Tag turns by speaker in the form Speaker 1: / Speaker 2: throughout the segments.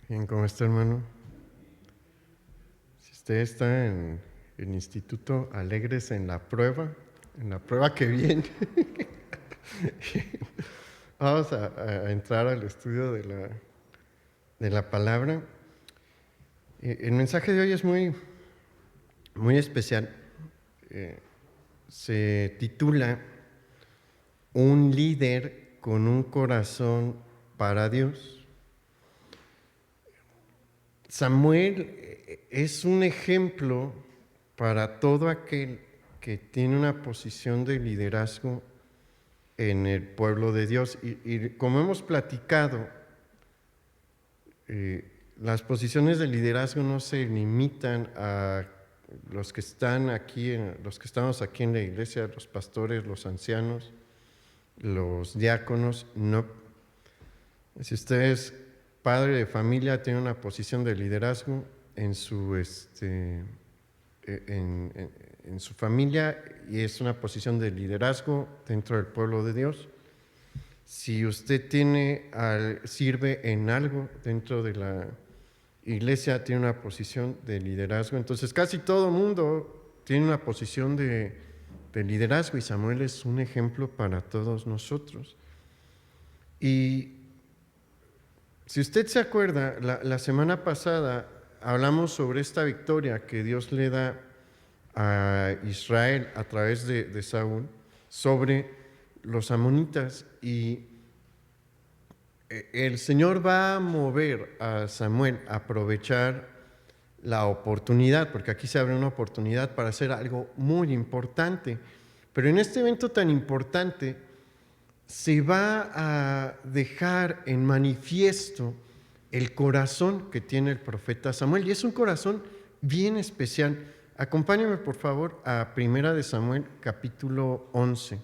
Speaker 1: Bien, ¿cómo está, hermano? Si usted está en el instituto, alégrese en la prueba que viene. Vamos a entrar al estudio de la palabra. El mensaje de hoy es muy especial. Se titula Un líder con un corazón para Dios. Samuel es un ejemplo para todo aquel que tiene una posición de liderazgo en el pueblo de Dios. Y como hemos platicado, las posiciones de liderazgo no se limitan a los que están aquí, los que estamos aquí en la iglesia, los pastores, los ancianos, los diáconos, no. Si usted es padre de familia, tiene una posición de liderazgo en su, en su familia y es una posición de liderazgo dentro del pueblo de Dios. Si usted sirve en algo dentro de la iglesia, tiene una posición de liderazgo. Entonces casi todo el mundo tiene una posición de liderazgo y Samuel es un ejemplo para todos nosotros. Y si usted se acuerda, la semana pasada hablamos sobre esta victoria que Dios le da a Israel a través de Saúl sobre los amonitas, y el Señor va a mover a Samuel a aprovechar la oportunidad, porque aquí se abre una oportunidad para hacer algo muy importante. Pero en este evento tan importante se va a dejar en manifiesto el corazón que tiene el profeta Samuel, y es un corazón bien especial. Acompáñame por favor a 1 de Samuel capítulo 11.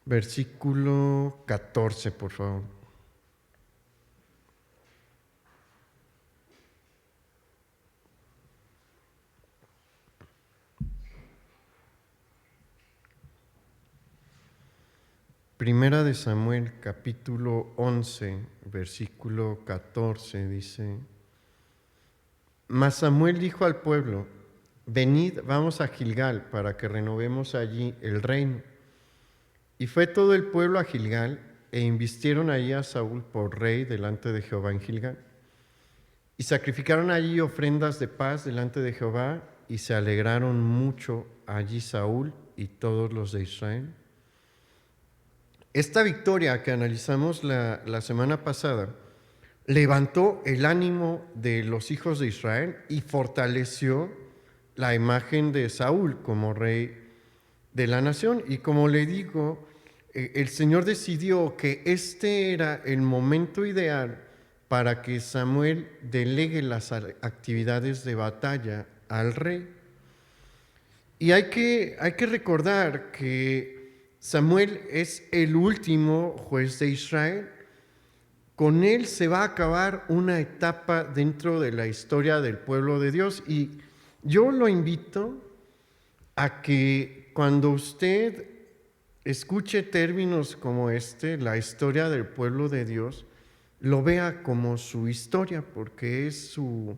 Speaker 1: Versículo 14, por favor. Primera de Samuel, capítulo 11, versículo 14, dice: Mas Samuel dijo al pueblo: Venid, vamos a Gilgal, para que renovemos allí el reino. Y fue todo el pueblo a Gilgal, e invistieron allí a Saúl por rey delante de Jehová en Gilgal. Y sacrificaron allí ofrendas de paz delante de Jehová, y se alegraron mucho allí Saúl y todos los de Israel. Esta victoria que analizamos la semana pasada levantó el ánimo de los hijos de Israel y fortaleció la imagen de Saúl como rey de la nación. Y como le digo, el Señor decidió que este era el momento ideal para que Samuel delegue las actividades de batalla al rey. Y hay que recordar que Samuel es el último juez de Israel. Con él se va a acabar una etapa dentro de la historia del pueblo de Dios, y yo lo invito a que cuando usted escuche términos como la historia del pueblo de Dios, lo vea como su historia, porque es su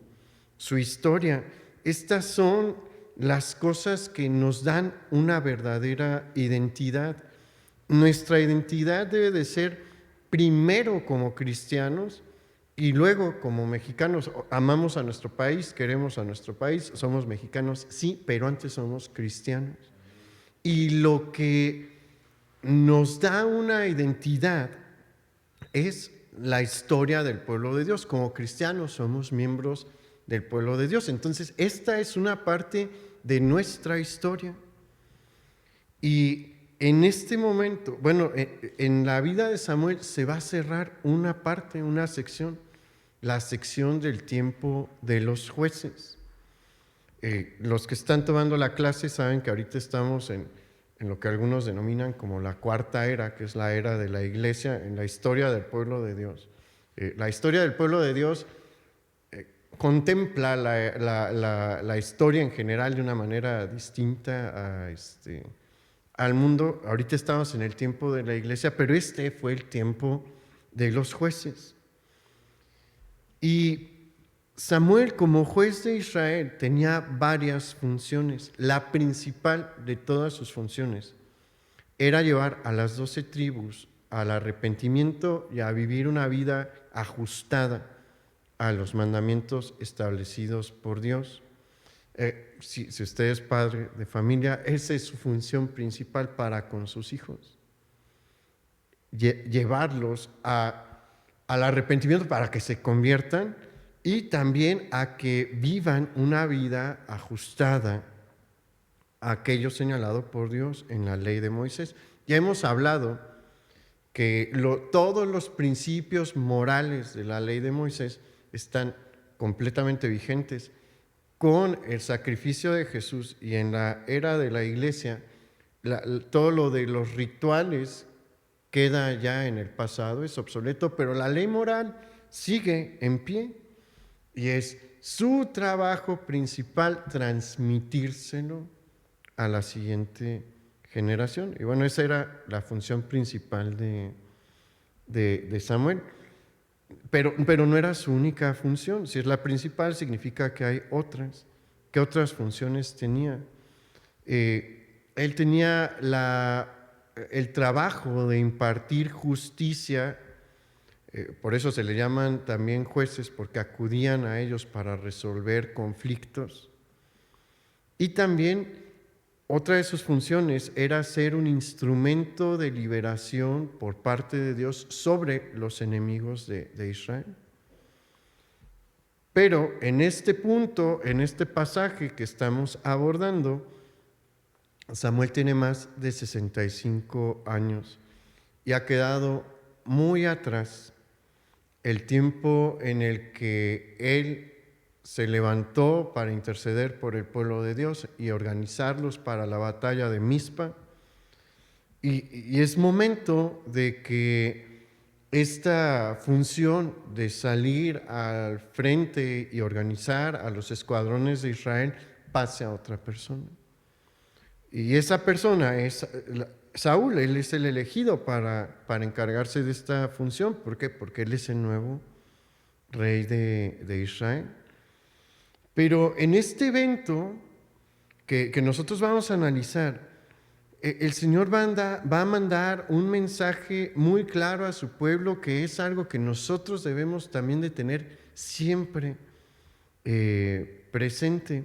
Speaker 1: historia. Estas son las cosas que nos dan una verdadera identidad. Nuestra identidad debe de ser primero como cristianos y luego como mexicanos. Amamos a nuestro país, queremos a nuestro país, somos mexicanos, sí, pero antes somos cristianos. Y lo que nos da una identidad es la historia del pueblo de Dios. Como cristianos somos miembros del pueblo de Dios. Entonces, esta es una parte de nuestra historia. Y en este momento, bueno, en la vida de Samuel se va a cerrar una parte, una sección, la sección del tiempo de los jueces. Los que están tomando la clase saben que ahorita estamos en lo que algunos denominan como la cuarta era, que es la era de la iglesia en la historia del pueblo de Dios. La historia del pueblo de Dios contempla la historia en general de una manera distinta al mundo. Ahorita estamos en el tiempo de la iglesia, pero este fue el tiempo de los jueces. Y Samuel, como juez de Israel, tenía varias funciones. La principal de todas sus funciones era llevar a las 12 tribus al arrepentimiento y a vivir una vida ajustada a los mandamientos establecidos por Dios. Si usted es padre de familia, esa es su función principal para con sus hijos. Llevarlos al arrepentimiento para que se conviertan y también a que vivan una vida ajustada a aquello señalado por Dios en la ley de Moisés. Ya hemos hablado que todos los principios morales de la ley de Moisés están completamente vigentes. Con el sacrificio de Jesús y en la era de la iglesia, todo lo de los rituales queda ya en el pasado, es obsoleto, pero la ley moral sigue en pie y es su trabajo principal transmitírselo a la siguiente generación. Y bueno, esa era la función principal de Samuel. Pero no era su única función. Si es la principal, significa que hay otras. ¿Qué otras funciones tenía? Él tenía el trabajo de impartir justicia, por eso se le llaman también jueces, porque acudían a ellos para resolver conflictos. Y también otra de sus funciones era ser un instrumento de liberación por parte de Dios sobre los enemigos de Israel. Pero en este punto, en este pasaje que estamos abordando, Samuel tiene más de 65 años y ha quedado muy atrás el tiempo en el que él se levantó para interceder por el pueblo de Dios y organizarlos para la batalla de Mizpa. Y es momento de que esta función de salir al frente y organizar a los escuadrones de Israel pase a otra persona. Y esa persona es Saúl. Él es el elegido para encargarse de esta función. ¿Por qué? Porque él es el nuevo rey de Israel. Pero en este evento que nosotros vamos a analizar, el Señor va a mandar un mensaje muy claro a su pueblo, que es algo que nosotros debemos también de tener siempre presente.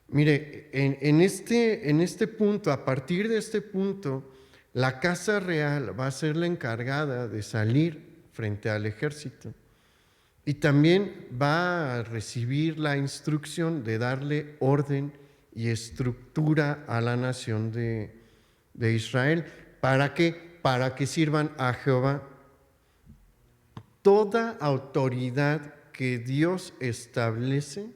Speaker 1: Mire, en este punto, a partir de este punto, la casa real va a ser la encargada de salir frente al ejército. Y también va a recibir la instrucción de darle orden y estructura a la nación de Israel. ¿Para qué? Para que sirvan a Jehová. Toda autoridad que Dios establece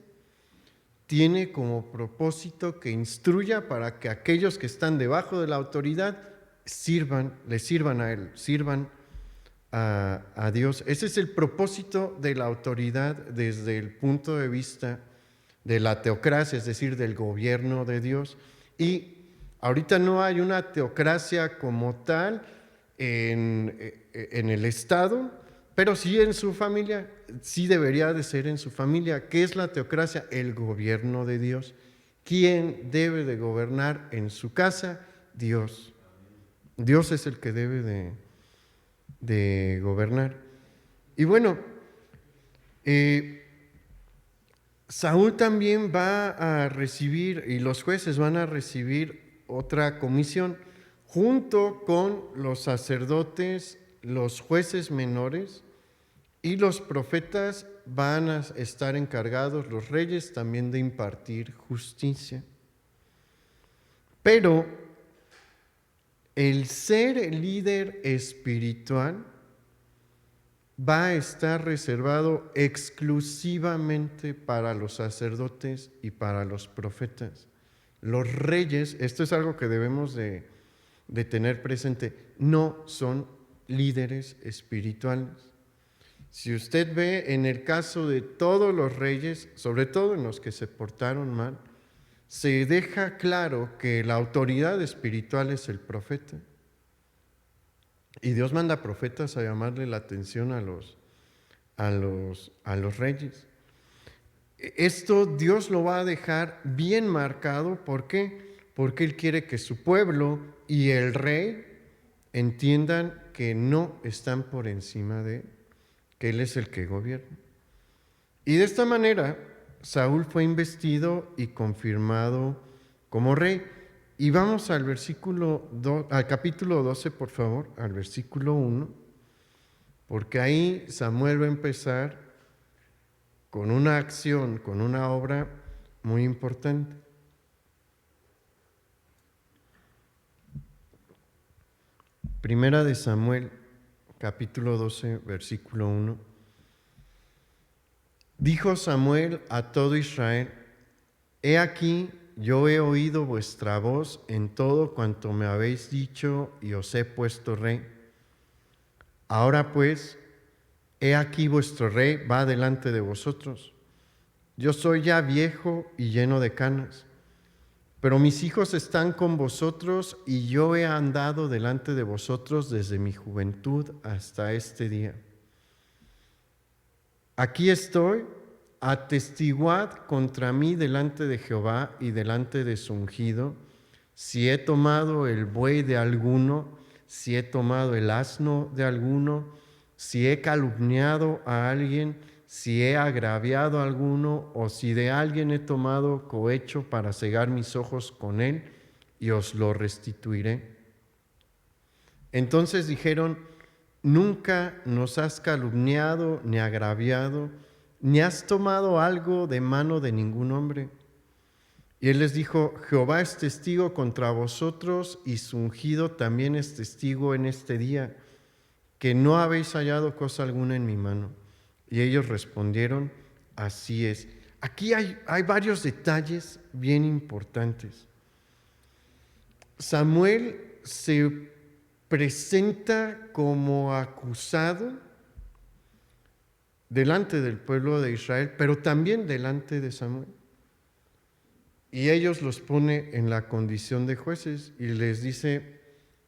Speaker 1: tiene como propósito que instruya para que aquellos que están debajo de la autoridad le sirvan a Él, sirvan a Dios. Ese es el propósito de la autoridad desde el punto de vista de la teocracia, es decir, del gobierno de Dios. Y ahorita no hay una teocracia como tal en el Estado, pero sí en su familia, sí debería de ser en su familia. ¿Qué es la teocracia? El gobierno de Dios. ¿Quién debe de gobernar en su casa? Dios. Dios es el que debe de gobernar. Y bueno, Saúl también va a recibir, y los jueces van a recibir otra comisión, junto con los sacerdotes, los jueces menores y los profetas van a estar encargados, los reyes también, de impartir justicia. Pero el ser líder espiritual va a estar reservado exclusivamente para los sacerdotes y para los profetas. Los reyes, esto es algo que debemos de tener presente, no son líderes espirituales. Si usted ve en el caso de todos los reyes, sobre todo en los que se portaron mal, se deja claro que la autoridad espiritual es el profeta. Y Dios manda profetas a llamarle la atención a los reyes. Esto Dios lo va a dejar bien marcado. ¿Por qué? Porque Él quiere que su pueblo y el rey entiendan que no están por encima de Él, que Él es el que gobierna. Y de esta manera, Saúl fue investido y confirmado como rey. Y vamos al al capítulo 12, por favor, al versículo 1, porque ahí Samuel va a empezar con una acción, con una obra muy importante. Primera de Samuel, capítulo 12, versículo 1. Dijo Samuel a todo Israel: He aquí, yo he oído vuestra voz en todo cuanto me habéis dicho y os he puesto rey. Ahora pues, he aquí vuestro rey va delante de vosotros. Yo soy ya viejo y lleno de canas, pero mis hijos están con vosotros y yo he andado delante de vosotros desde mi juventud hasta este día. Aquí estoy, atestiguad contra mí delante de Jehová y delante de su ungido, si he tomado el buey de alguno, si he tomado el asno de alguno, si he calumniado a alguien, si he agraviado a alguno, o si de alguien he tomado cohecho para cegar mis ojos con él, y os lo restituiré. Entonces dijeron: Nunca nos has calumniado ni agraviado, ni has tomado algo de mano de ningún hombre. Y él les dijo: Jehová es testigo contra vosotros y su ungido también es testigo en este día, que no habéis hallado cosa alguna en mi mano. Y ellos respondieron: Así es. Aquí hay varios detalles bien importantes. Samuel se presenta como acusado delante del pueblo de Israel, pero también delante de Samuel. Y ellos los pone en la condición de jueces y les dice: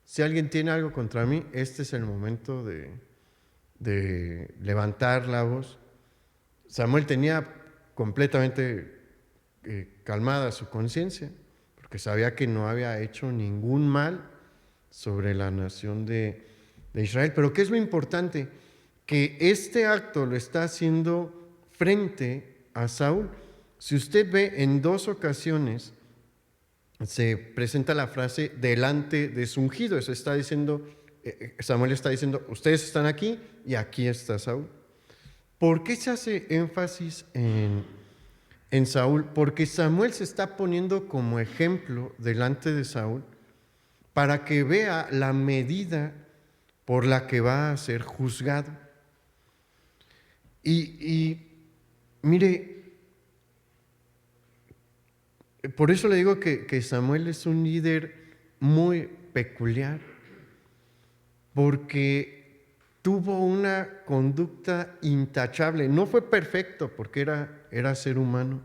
Speaker 1: si alguien tiene algo contra mí, este es el momento de levantar la voz. Samuel tenía completamente calmada su conciencia, porque sabía que no había hecho ningún mal sobre la nación de Israel. Pero ¿qué es lo importante? Que este acto lo está haciendo frente a Saúl. Si usted ve, en 2 ocasiones se presenta la frase delante de su ungido. Eso está diciendo, Samuel está diciendo: ustedes están aquí y aquí está Saúl. ¿Por qué se hace énfasis en Saúl? Porque Samuel se está poniendo como ejemplo delante de Saúl para que vea la medida por la que va a ser juzgado. Y mire, por eso le digo que Samuel es un líder muy peculiar, porque tuvo una conducta intachable. No fue perfecto porque era ser humano,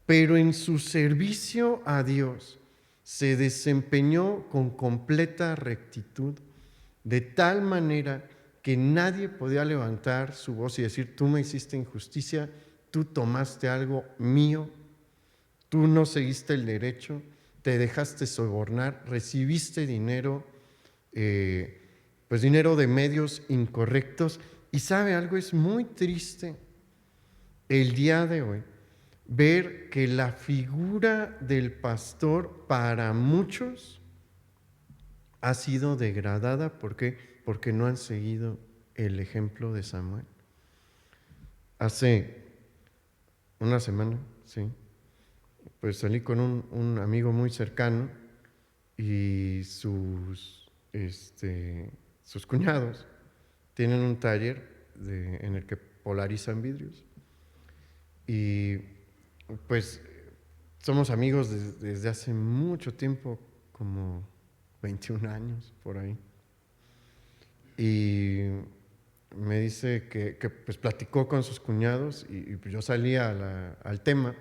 Speaker 1: pero en su servicio a Dios se desempeñó con completa rectitud, de tal manera que nadie podía levantar su voz y decir: tú me hiciste injusticia, tú tomaste algo mío, tú no seguiste el derecho, te dejaste sobornar, recibiste dinero, pues dinero de medios incorrectos. Y sabe algo, es muy triste el día de hoy ver que la figura del pastor para muchos ha sido degradada. ¿Por qué? Porque no han seguido el ejemplo de Samuel. Hace una semana, sí, pues salí con un amigo muy cercano y sus cuñados tienen un taller en el que polarizan vidrios. Y pues somos amigos desde hace mucho tiempo, como 21 años por ahí. Y me dice pues platicó con sus cuñados y yo salí al tema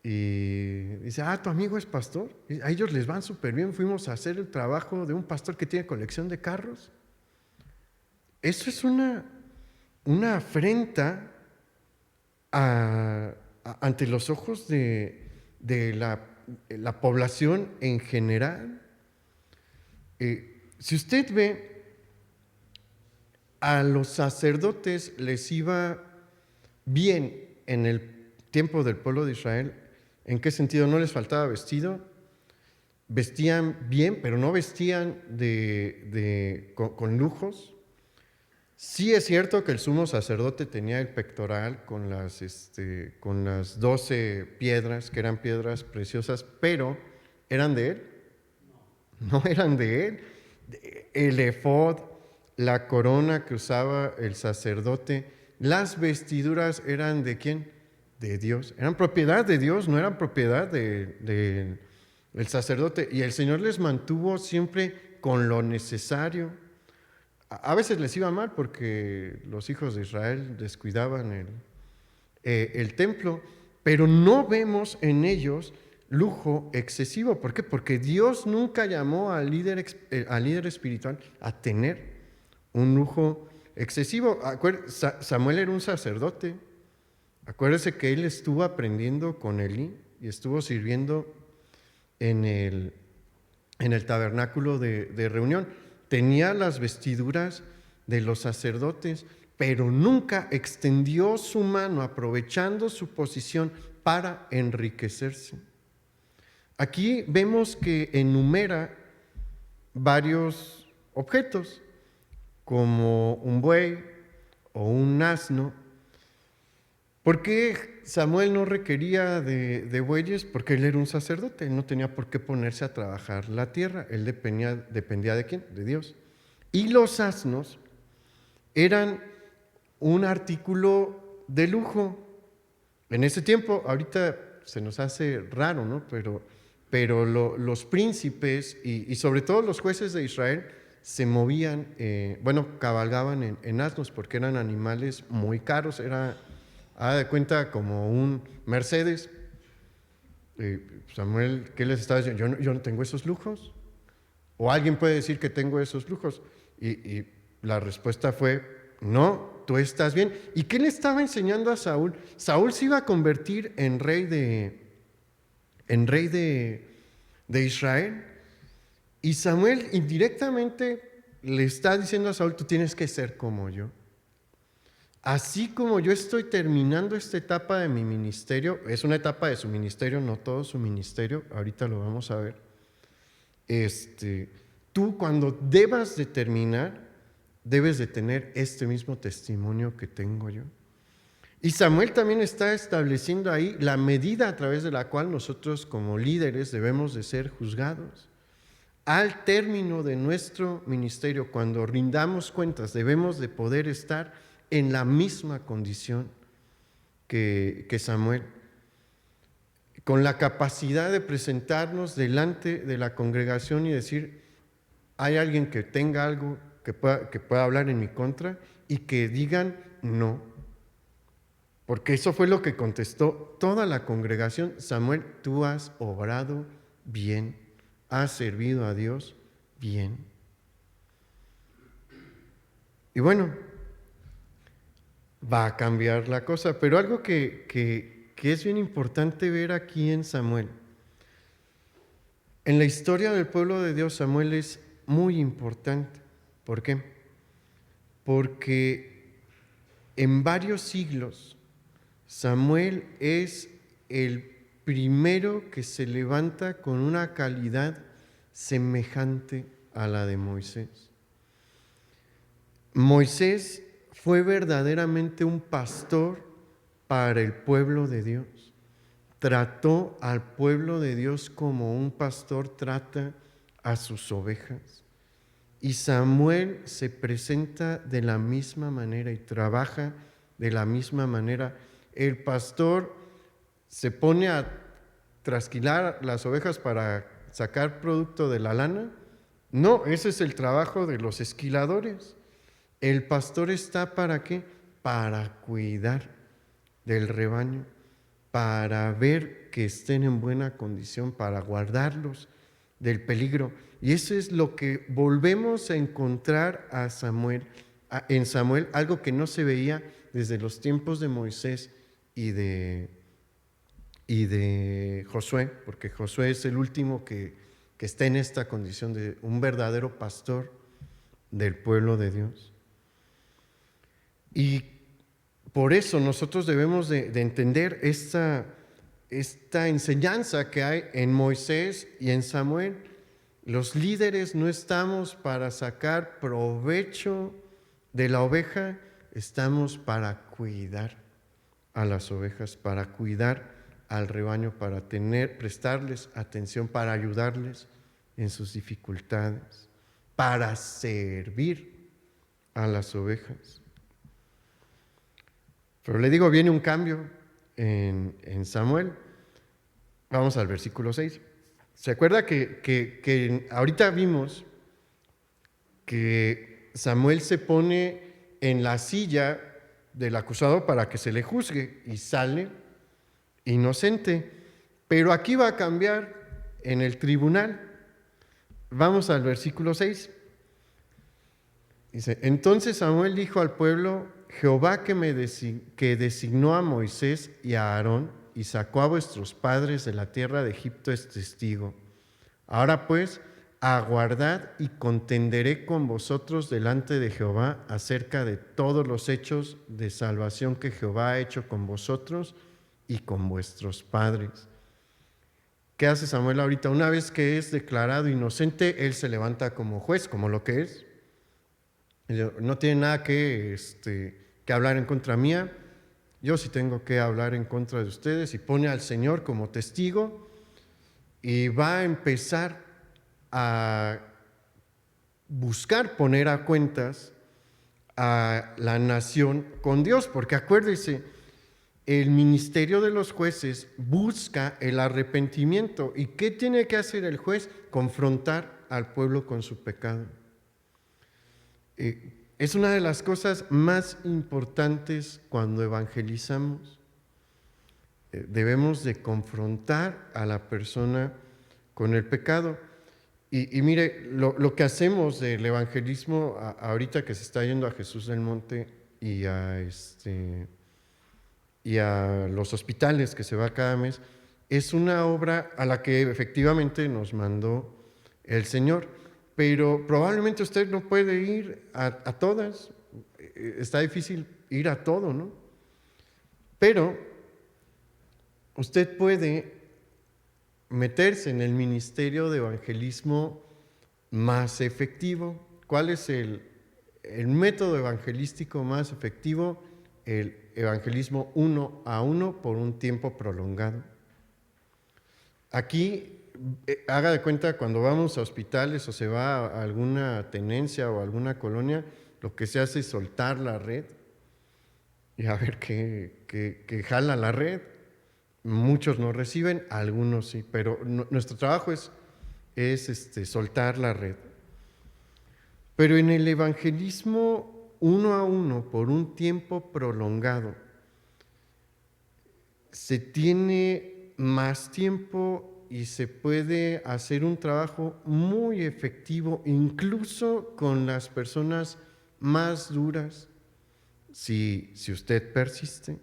Speaker 1: Y dice, tu amigo es pastor. Y a ellos les van súper bien. Fuimos a hacer el trabajo de un pastor que tiene colección de carros. Eso es una afrenta ante los ojos de la población en general. Si usted ve, a los sacerdotes les iba bien en el tiempo del pueblo de Israel. ¿En qué sentido? No les faltaba vestido, vestían bien, pero no vestían con lujos. Sí es cierto que el sumo sacerdote tenía el pectoral con las 12 piedras, que eran piedras preciosas, pero ¿eran de él? No eran de él. El efod, la corona que usaba el sacerdote, las vestiduras eran ¿de quién? De Dios. Eran propiedad de Dios, no eran propiedad del sacerdote. Y el Señor les mantuvo siempre con lo necesario. A veces les iba mal porque los hijos de Israel descuidaban el templo, pero no vemos en ellos lujo excesivo. ¿Por qué? Porque Dios nunca llamó al líder espiritual a tener un lujo excesivo. Samuel era un sacerdote. Acuérdese que él estuvo aprendiendo con Elí y estuvo sirviendo en el tabernáculo de reunión. Tenía las vestiduras de los sacerdotes, pero nunca extendió su mano aprovechando su posición para enriquecerse. Aquí vemos que enumera varios objetos, como un buey o un asno. ¿Por qué Samuel no requería de bueyes? Porque él era un sacerdote, él no tenía por qué ponerse a trabajar la tierra, él dependía ¿de quién? De Dios. Y los asnos eran un artículo de lujo. En ese tiempo, ahorita se nos hace raro, ¿no? Pero los príncipes y sobre todo los jueces de Israel se movían, cabalgaban en asnos porque eran animales muy caros. Haga de cuenta como un Mercedes. Samuel, ¿qué les estaba diciendo? Yo no tengo esos lujos. O alguien puede decir que tengo esos lujos. Y la respuesta fue, no, tú estás bien. ¿Y qué le estaba enseñando a Saúl? Saúl se iba a convertir en rey de Israel. Y Samuel indirectamente le está diciendo a Saúl, tú tienes que ser como yo. Así como yo estoy terminando esta etapa de mi ministerio, es una etapa de su ministerio, no todo su ministerio, ahorita lo vamos a ver. Tú cuando debas de terminar, debes de tener este mismo testimonio que tengo yo. Y Samuel también está estableciendo ahí la medida a través de la cual nosotros como líderes debemos de ser juzgados. Al término de nuestro ministerio, cuando rindamos cuentas, debemos de poder estar en la misma condición que Samuel, con la capacidad de presentarnos delante de la congregación y decir, hay alguien que tenga algo que pueda hablar en mi contra y que digan no. Porque eso fue lo que contestó toda la congregación. Samuel, tú has obrado bien, has servido a Dios bien. Y bueno, va a cambiar la cosa, pero algo que es bien importante ver aquí en Samuel. En la historia del pueblo de Dios, Samuel es muy importante. ¿Por qué? Porque en varios siglos Samuel es el primero que se levanta con una calidad semejante a la de Moisés. Moisés fue verdaderamente un pastor para el pueblo de Dios. Trató al pueblo de Dios como un pastor trata a sus ovejas. Y Samuel se presenta de la misma manera y trabaja de la misma manera. El pastor se pone a trasquilar las ovejas para sacar producto de la lana. No, ese es el trabajo de los esquiladores. El pastor está ¿para qué? Para cuidar del rebaño. para ver que estén en buena condición, para guardarlos del peligro. Y eso es lo que volvemos a encontrar en Samuel, algo que no se veía desde los tiempos de Moisés y de Josué, porque Josué es el último que está en esta condición de un verdadero pastor del pueblo de Dios. Y por eso nosotros debemos de entender esta enseñanza que hay en Moisés y en Samuel. Los líderes no estamos para sacar provecho de la oveja, estamos para cuidar a las ovejas, para cuidar al rebaño, para prestarles atención, para ayudarles en sus dificultades, para servir a las ovejas. Pero le digo, viene un cambio en Samuel. Vamos al versículo 6. ¿Se acuerda que ahorita vimos que Samuel se pone en la silla del acusado para que se le juzgue y sale inocente? Pero aquí va a cambiar en el tribunal. Vamos al versículo 6. Dice, entonces Samuel dijo al pueblo, Jehová que designó a Moisés y a Aarón y sacó a vuestros padres de la tierra de Egipto es testigo. Ahora pues, aguardad y contenderé con vosotros delante de Jehová acerca de todos los hechos de salvación que Jehová ha hecho con vosotros y con vuestros padres. ¿Qué hace Samuel ahorita? Una vez que es declarado inocente, él se levanta como juez, como lo que es. No tiene nada que hablar en contra mía. Yo sí tengo que hablar en contra de ustedes, y pone al Señor como testigo y va a empezar a buscar poner a cuentas a la nación con Dios, porque acuérdese, el ministerio de los jueces busca el arrepentimiento. ¿Y qué tiene que hacer el juez? Confrontar al pueblo con su pecado. Es una de las cosas más importantes cuando evangelizamos. Debemos de confrontar a la persona con el pecado. Y mire, lo que hacemos del evangelismo ahorita que se está yendo a Jesús del Monte y a los hospitales que se va cada mes, es una obra a la que efectivamente nos mandó el Señor. Pero probablemente usted no puede ir a todas. Está difícil ir a todo, ¿no? Pero usted puede meterse en el ministerio de evangelismo más efectivo. ¿Cuál es el método evangelístico más efectivo? El evangelismo 1 a 1 por un tiempo prolongado. Aquí, haga de cuenta, cuando vamos a hospitales o se va a alguna tenencia o alguna colonia, lo que se hace es soltar la red y a ver qué jala la red. Muchos no reciben, algunos sí, pero nuestro trabajo es soltar la red. Pero en el evangelismo 1 a 1 por un tiempo prolongado, se tiene más tiempo y se puede hacer un trabajo muy efectivo, incluso con las personas más duras, si usted persiste.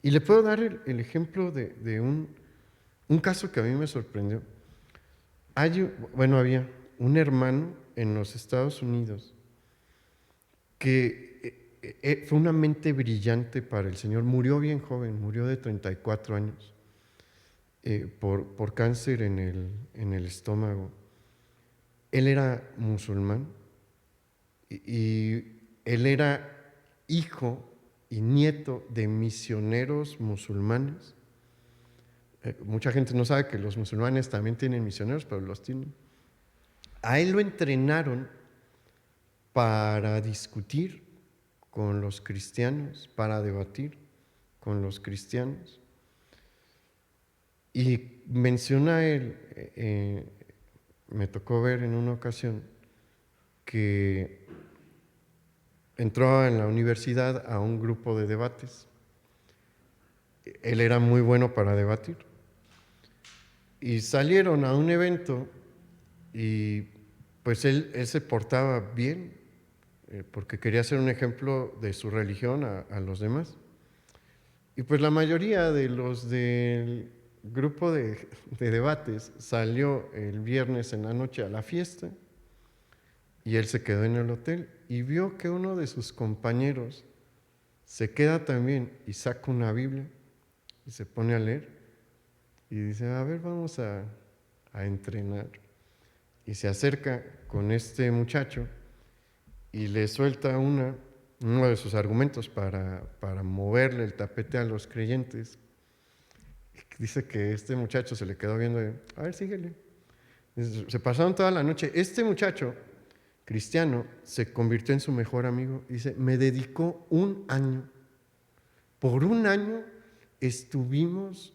Speaker 1: Y le puedo dar el ejemplo de un caso que a mí me sorprendió. Había un hermano en los Estados Unidos que fue una mente brillante para el Señor. Murió bien joven, murió de 34 años por cáncer en el estómago. Él era musulmán y él era hijo y nieto de misioneros musulmanes. Mucha gente no sabe que los musulmanes también tienen misioneros, pero los tienen. A él lo entrenaron para discutir con los cristianos, para debatir con los cristianos. Y menciona él, me tocó ver en una ocasión, que entró en la universidad a un grupo de debates. Él era muy bueno para debatir. Y salieron a un evento y pues él se portaba bien, porque quería ser un ejemplo de su religión a los demás. Y pues la mayoría de los del grupo de debates salió el viernes en la noche a la fiesta y él se quedó en el hotel y vio que uno de sus compañeros se queda también y saca una Biblia y se pone a leer y dice, a ver, vamos a entrenar. Y se acerca con este muchacho y le suelta uno de sus argumentos para moverle el tapete a los creyentes. Dice que este muchacho se le quedó viendo, a ver, síguele. Se pasaron toda la noche. Este muchacho cristiano se convirtió en su mejor amigo. Dice, me dedicó un año. Por un año estuvimos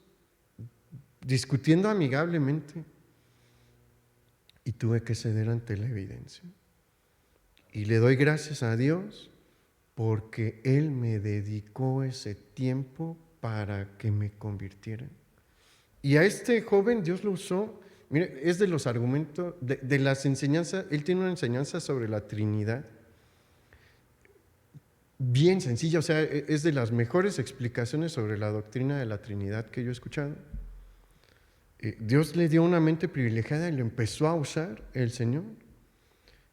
Speaker 1: discutiendo amigablemente y tuve que ceder ante la evidencia. Y le doy gracias a Dios porque Él me dedicó ese tiempo para que me convirtiera. Y a este joven Dios lo usó, mire, es de los argumentos, de las enseñanzas, él tiene una enseñanza sobre la Trinidad, bien sencilla, o sea, es de las mejores explicaciones sobre la doctrina de la Trinidad que yo he escuchado. Dios le dio una mente privilegiada y lo empezó a usar el Señor.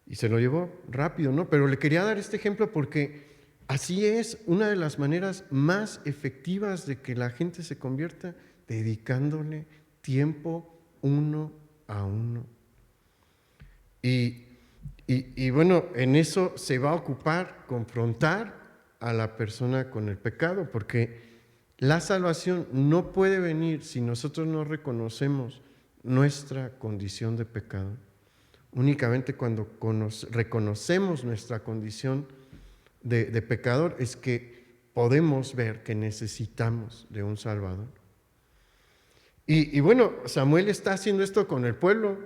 Speaker 1: Y se lo llevó rápido, ¿no? Pero le quería dar este ejemplo porque así es una de las maneras más efectivas de que la gente se convierta, dedicándole tiempo uno a uno. Y bueno, en eso se va a ocupar, confrontar a la persona con el pecado, porque la salvación no puede venir si nosotros no reconocemos nuestra condición de pecado. Únicamente cuando reconocemos nuestra condición de pecador es que podemos ver que necesitamos de un Salvador. Y bueno, Samuel está haciendo esto con el pueblo,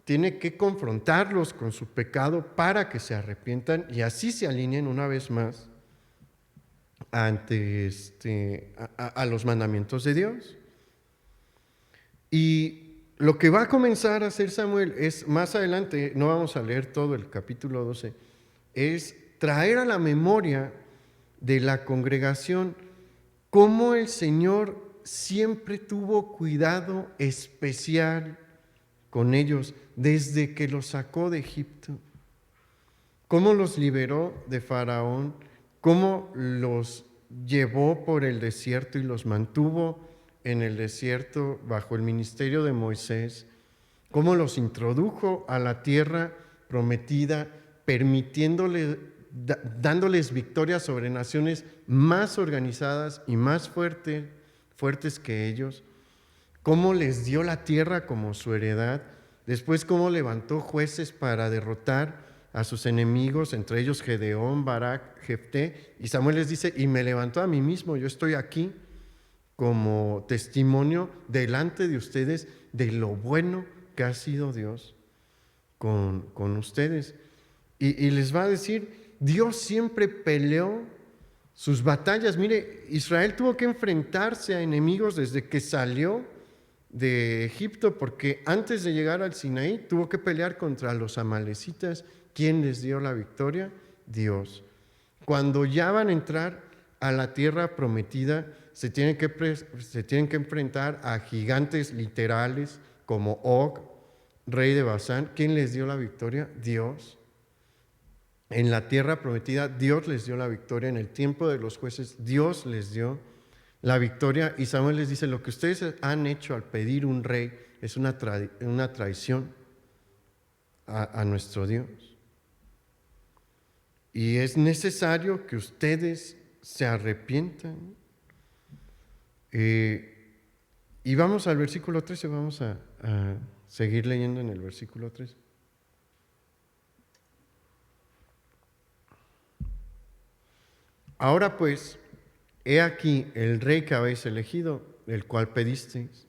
Speaker 1: tiene que confrontarlos con su pecado para que se arrepientan y así se alineen una vez más ante a los mandamientos de Dios. Y lo que va a comenzar a hacer Samuel es, más adelante, no vamos a leer todo el capítulo 12, es traer a la memoria de la congregación cómo el Señor siempre tuvo cuidado especial con ellos desde que los sacó de Egipto, cómo los liberó de Faraón, cómo los llevó por el desierto y los mantuvo en el desierto bajo el ministerio de Moisés, cómo los introdujo a la tierra prometida, dándoles victorias sobre naciones más organizadas y más fuertes que ellos, cómo les dio la tierra como su heredad, después cómo levantó jueces para derrotar a sus enemigos, entre ellos Gedeón, Barak, Jefté, y Samuel les dice, y me levantó a mí mismo, yo estoy aquí como testimonio delante de ustedes de lo bueno que ha sido Dios con ustedes. Y les va a decir, Dios siempre peleó sus batallas. Mire, Israel tuvo que enfrentarse a enemigos desde que salió de Egipto, porque antes de llegar al Sinaí tuvo que pelear contra los amalecitas. ¿Quién les dio la victoria? Dios. Cuando ya van a entrar a la tierra prometida, se tienen que enfrentar a gigantes literales como Og, rey de Basán. ¿Quién les dio la victoria? Dios. En la tierra prometida, Dios les dio la victoria. En el tiempo de los jueces, Dios les dio la victoria. Y Samuel les dice, lo que ustedes han hecho al pedir un rey es una traición a nuestro Dios. Y es necesario que ustedes se arrepientan. Y vamos al versículo 13, vamos a seguir leyendo en el versículo 13. Ahora pues, he aquí el rey que habéis elegido, el cual pedisteis.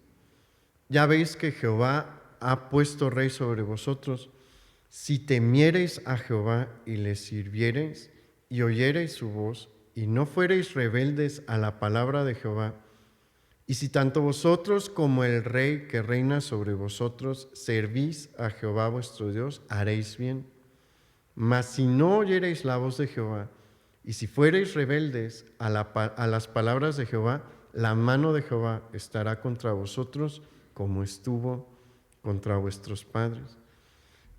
Speaker 1: Ya veis que Jehová ha puesto rey sobre vosotros. Si temiereis a Jehová y le sirviereis y oyereis su voz y no fuereis rebeldes a la palabra de Jehová, Y si tanto vosotros como el rey que reina sobre vosotros servís a Jehová vuestro Dios, haréis bien. Mas si no oyereis la voz de Jehová, y si fuereis rebeldes a las palabras de Jehová, la mano de Jehová estará contra vosotros como estuvo contra vuestros padres.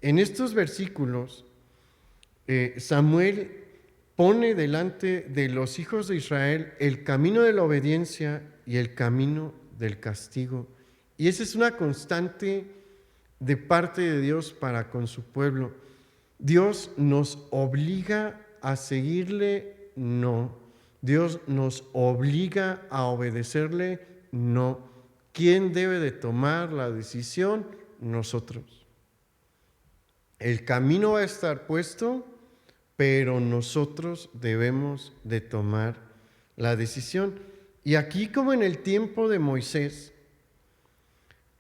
Speaker 1: En estos versículos, Samuel pone delante de los hijos de Israel el camino de la obediencia y el camino del castigo. Y esa es una constante de parte de Dios para con su pueblo. Dios nos obliga a seguirle, no. Dios nos obliga a obedecerle, no. ¿Quién debe de tomar la decisión? Nosotros. El camino va a estar puesto, pero nosotros debemos de tomar la decisión. Y aquí, como en el tiempo de Moisés,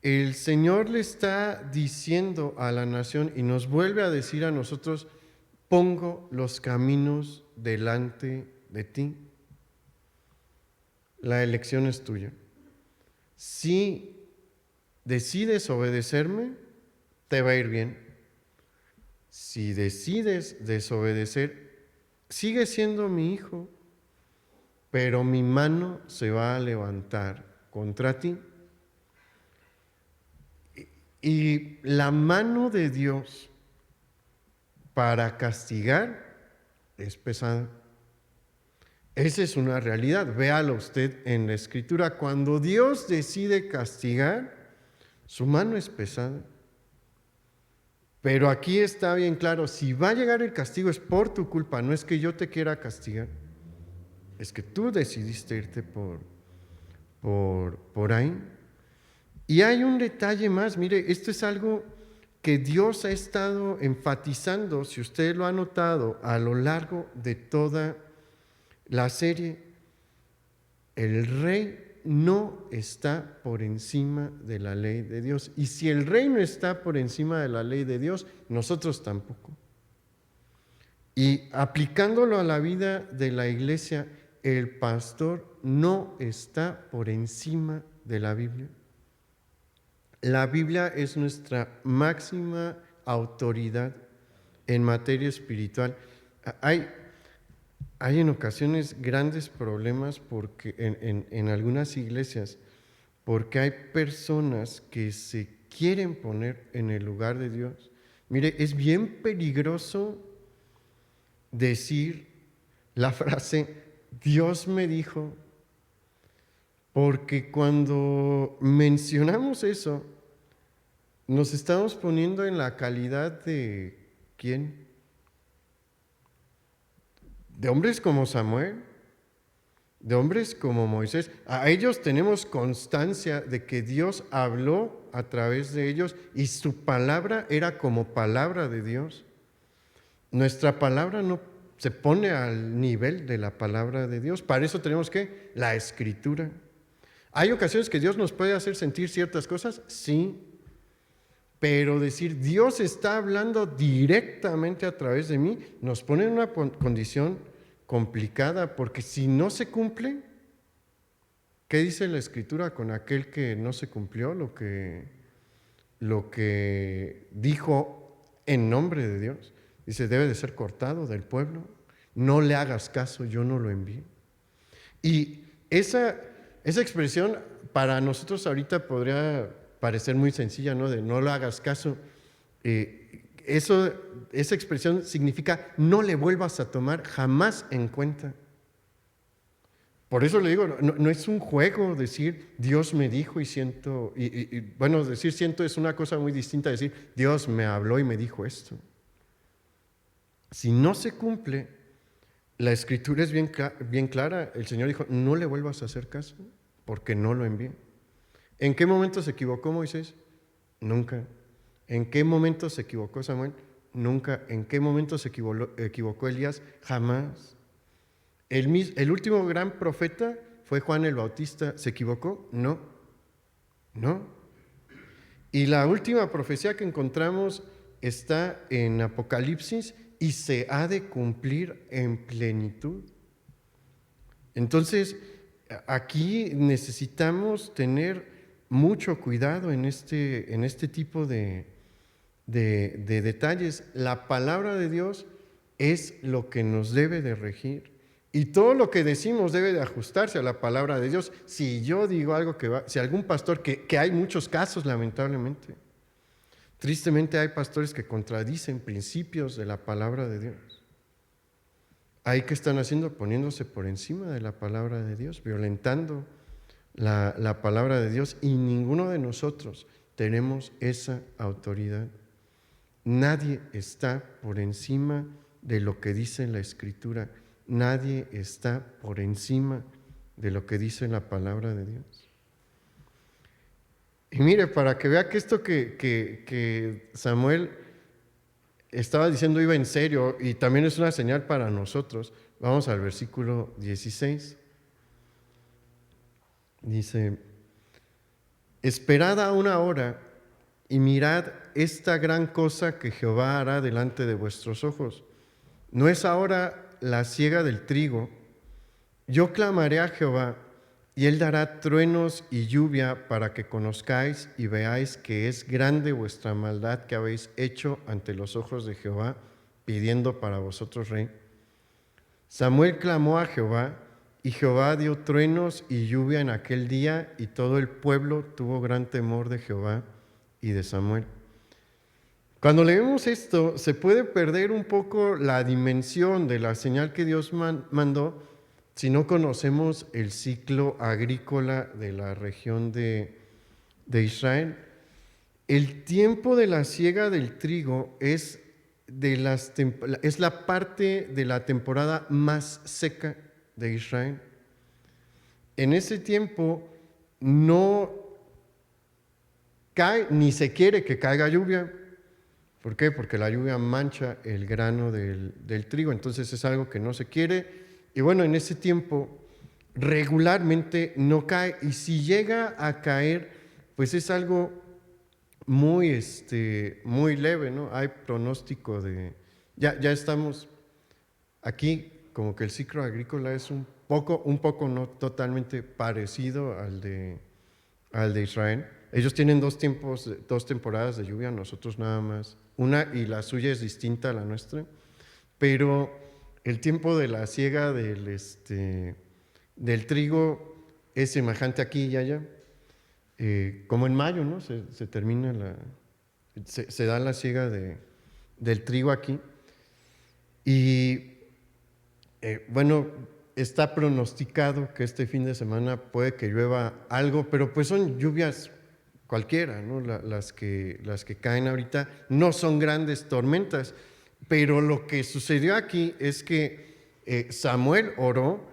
Speaker 1: el Señor le está diciendo a la nación y nos vuelve a decir a nosotros: pongo los caminos delante de ti. La elección es tuya. Si decides obedecerme, te va a ir bien. Si decides desobedecer, sigue siendo mi hijo, pero mi mano se va a levantar contra ti. Y la mano de Dios para castigar es pesada. Esa es una realidad. Véalo usted en la Escritura. Cuando Dios decide castigar, su mano es pesada. Pero aquí está bien claro, si va a llegar el castigo es por tu culpa, no es que yo te quiera castigar. Es que tú decidiste irte por ahí. Y hay un detalle más, mire, esto es algo que Dios ha estado enfatizando, si usted lo ha notado, a lo largo de toda la serie. El rey no está por encima de la ley de Dios. Y si el rey no está por encima de la ley de Dios, nosotros tampoco. Y aplicándolo a la vida de la iglesia, el pastor no está por encima de la Biblia. La Biblia es nuestra máxima autoridad en materia espiritual. Hay en ocasiones grandes problemas porque en algunas iglesias, porque hay personas que se quieren poner en el lugar de Dios. Mire, es bien peligroso decir la frase, Dios me dijo, porque cuando mencionamos eso, nos estamos poniendo en la calidad de ¿quién? De hombres como Samuel, de hombres como Moisés. A ellos tenemos constancia de que Dios habló a través de ellos y su palabra era como palabra de Dios. Nuestra palabra no se pone al nivel de la palabra de Dios. Para eso tenemos que la Escritura. ¿Hay ocasiones que Dios nos puede hacer sentir ciertas cosas? Sí. Pero decir Dios está hablando directamente a través de mí nos pone en una condición complicada, porque si no se cumple, ¿qué dice la Escritura con aquel que no se cumplió lo que dijo en nombre de Dios? Dice, debe de ser cortado del pueblo. No le hagas caso, yo no lo envié. Y esa expresión para nosotros ahorita podría parecer muy sencilla, ¿no? De no le hagas caso. Esa expresión significa no le vuelvas a tomar jamás en cuenta. Por eso le digo, no es un juego decir Dios me dijo y siento, bueno, decir siento es una cosa muy distinta a decir Dios me habló y me dijo esto. Si no se cumple, la Escritura es bien clara. El Señor dijo, no le vuelvas a hacer caso porque no lo envié. ¿En qué momento se equivocó Moisés? Nunca. ¿En qué momento se equivocó Samuel? Nunca. ¿En qué momento se equivocó Elías? Jamás. El último gran profeta fue Juan el Bautista. ¿Se equivocó? No. No. Y la última profecía que encontramos está en Apocalipsis y se ha de cumplir en plenitud. Entonces, aquí necesitamos tener mucho cuidado en este tipo de detalles. La palabra de Dios es lo que nos debe de regir. Y todo lo que decimos debe de ajustarse a la palabra de Dios. Si yo digo algo si algún pastor, que hay muchos casos lamentablemente, tristemente hay pastores que contradicen principios de la palabra de Dios. ¿Hay que están haciendo? Poniéndose por encima de la palabra de Dios, violentando la palabra de Dios, y ninguno de nosotros tenemos esa autoridad. Nadie está por encima de lo que dice la Escritura. Nadie está por encima de lo que dice la palabra de Dios. Y mire, para que vea que esto que Samuel estaba diciendo iba en serio, y también es una señal para nosotros, vamos al versículo 16. Dice: esperad aún ahora y mirad esta gran cosa que Jehová hará delante de vuestros ojos. ¿No es ahora la siega del trigo? Yo clamaré a Jehová, y él dará truenos y lluvia para que conozcáis y veáis que es grande vuestra maldad que habéis hecho ante los ojos de Jehová, pidiendo para vosotros rey. Samuel clamó a Jehová, y Jehová dio truenos y lluvia en aquel día, y todo el pueblo tuvo gran temor de Jehová y de Samuel. Cuando leemos esto, se puede perder un poco la dimensión de la señal que Dios mandó si no conocemos el ciclo agrícola de la región de Israel. El tiempo de la siega del trigo es la parte de la temporada más seca de Israel. En ese tiempo no cae ni se quiere que caiga lluvia. ¿Por qué? Porque la lluvia mancha el grano del trigo, entonces es algo que no se quiere. Y bueno, en ese tiempo regularmente no cae, y si llega a caer, pues es algo muy leve, ¿no? Hay pronóstico de... Ya estamos aquí, como que el ciclo agrícola es un poco no totalmente parecido al de Israel. Ellos tienen dos temporadas de lluvia, nosotros nada más una, y la suya es distinta a la nuestra, pero el tiempo de la siega del trigo es semejante aquí y allá, como en mayo, ¿no? Se termina se da la siega del trigo aquí, y bueno, está pronosticado que este fin de semana puede que llueva algo, pero pues son lluvias cualquiera, ¿no? Las que caen ahorita no son grandes tormentas, pero lo que sucedió aquí es que Samuel oró,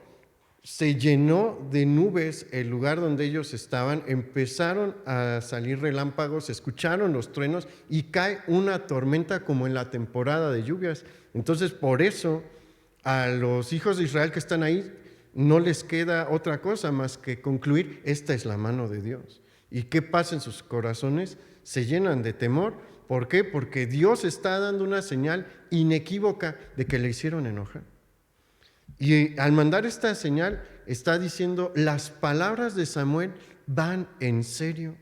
Speaker 1: se llenó de nubes el lugar donde ellos estaban, empezaron a salir relámpagos, escucharon los truenos y cae una tormenta como en la temporada de lluvias. Entonces, por eso a los hijos de Israel que están ahí no les queda otra cosa más que concluir: esta es la mano de Dios. ¿Y qué pasa en sus corazones? Se llenan de temor. ¿Por qué? Porque Dios está dando una señal inequívoca de que le hicieron enojar. Y al mandar esta señal está diciendo: las palabras de Samuel van en serio.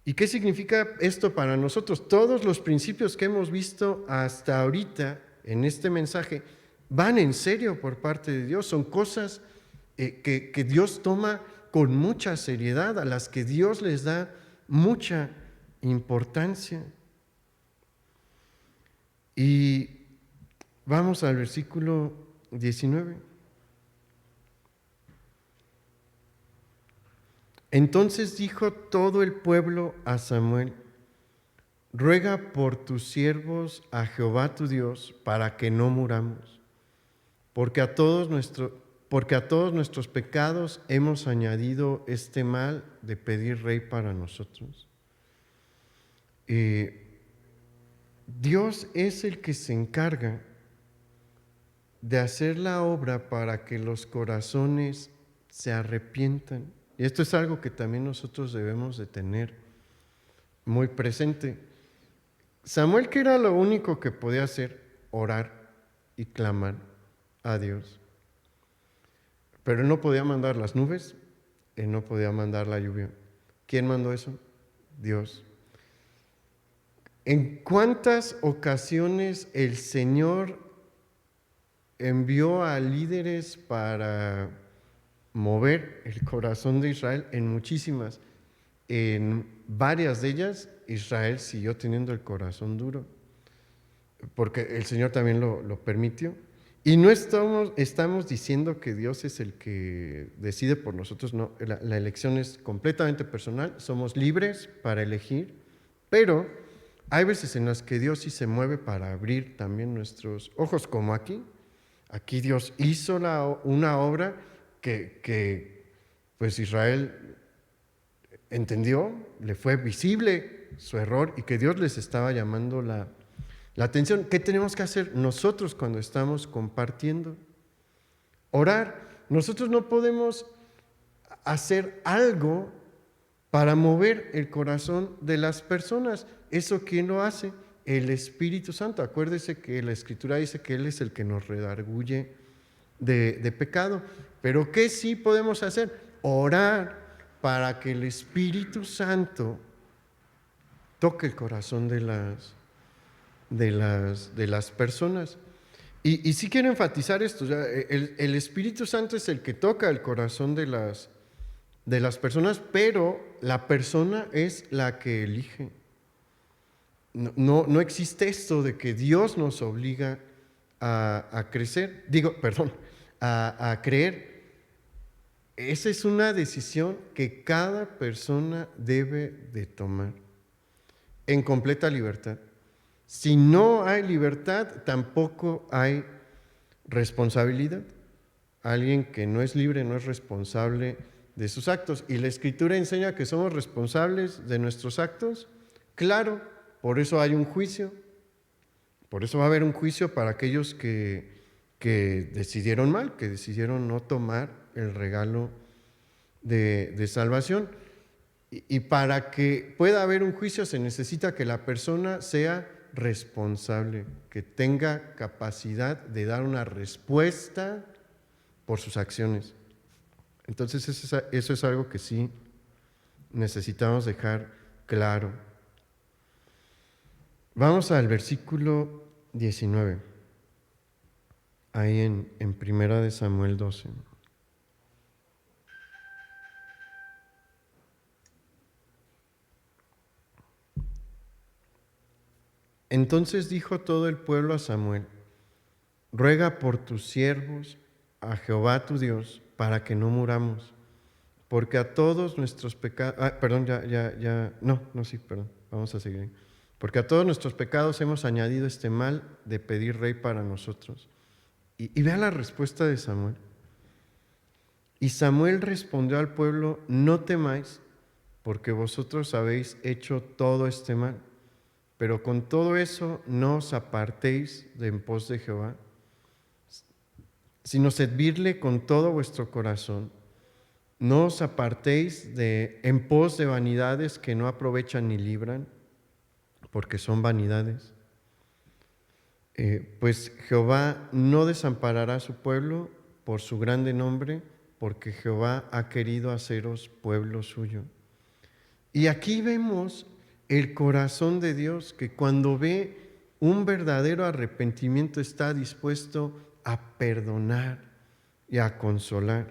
Speaker 1: ¿Y qué significa esto para nosotros? Todos los principios que hemos visto hasta ahorita en este mensaje van en serio por parte de Dios. Son cosas que Dios toma con mucha seriedad, a las que Dios les da mucha importancia. Y vamos al versículo 19. Entonces dijo todo el pueblo a Samuel: ruega por tus siervos a Jehová tu Dios para que no muramos, porque a todos nuestros pecados hemos añadido este mal de pedir rey para nosotros. Dios es el que se encarga de hacer la obra para que los corazones se arrepientan. Y esto es algo que también nosotros debemos de tener muy presente. Samuel, ¿qué era lo único que podía hacer? Orar y clamar a Dios. Pero Él no podía mandar las nubes, Él no podía mandar la lluvia. ¿Quién mandó eso? Dios. ¿En cuántas ocasiones el Señor envió a líderes para mover el corazón de Israel? En muchísimas. En varias de ellas, Israel siguió teniendo el corazón duro, porque el Señor también lo permitió. Y no estamos diciendo que Dios es el que decide por nosotros, no. La elección es completamente personal, somos libres para elegir, pero hay veces en las que Dios sí se mueve para abrir también nuestros ojos, como aquí. Aquí Dios hizo una obra que pues Israel entendió, le fue visible su error y que Dios les estaba llamando la atención. ¿Qué tenemos que hacer nosotros cuando estamos compartiendo? Orar. Nosotros no podemos hacer algo para mover el corazón de las personas. ¿Eso quién lo hace? El Espíritu Santo. Acuérdese que la Escritura dice que Él es el que nos redarguye de pecado. Pero ¿qué sí podemos hacer? Orar para que el Espíritu Santo toque el corazón de las personas. Y sí quiero enfatizar esto, el Espíritu Santo es el que toca el corazón de las personas, pero la persona es la que elige. No existe esto de que Dios nos obliga a creer. Esa es una decisión que cada persona debe de tomar en completa libertad. Si no hay libertad, tampoco hay responsabilidad. Alguien que no es libre no es responsable de sus actos. ¿Y la Escritura enseña que somos responsables de nuestros actos? Claro, por eso hay un juicio. Por eso va a haber un juicio para aquellos que decidieron mal, que decidieron no tomar el regalo de salvación. Y para que pueda haber un juicio se necesita que la persona sea responsable, que tenga capacidad de dar una respuesta por sus acciones. Entonces eso es algo que sí necesitamos dejar claro. Vamos al versículo 19, ahí en Primera de Samuel 12. Entonces dijo todo el pueblo a Samuel: ruega por tus siervos a Jehová tu Dios para que no muramos, porque a todos nuestros pecados, vamos a seguir. Porque a todos nuestros pecados hemos añadido este mal de pedir rey para nosotros. Y vea la respuesta de Samuel. Y Samuel respondió al pueblo: no temáis, porque vosotros habéis hecho todo este mal. Pero con todo eso no os apartéis de en pos de Jehová, sino servirle con todo vuestro corazón. No os apartéis en pos de vanidades que no aprovechan ni libran, porque son vanidades. Pues Jehová no desamparará a su pueblo por su grande nombre, porque Jehová ha querido haceros pueblo suyo. Y aquí vemos el corazón de Dios, que cuando ve un verdadero arrepentimiento está dispuesto a perdonar y a consolar.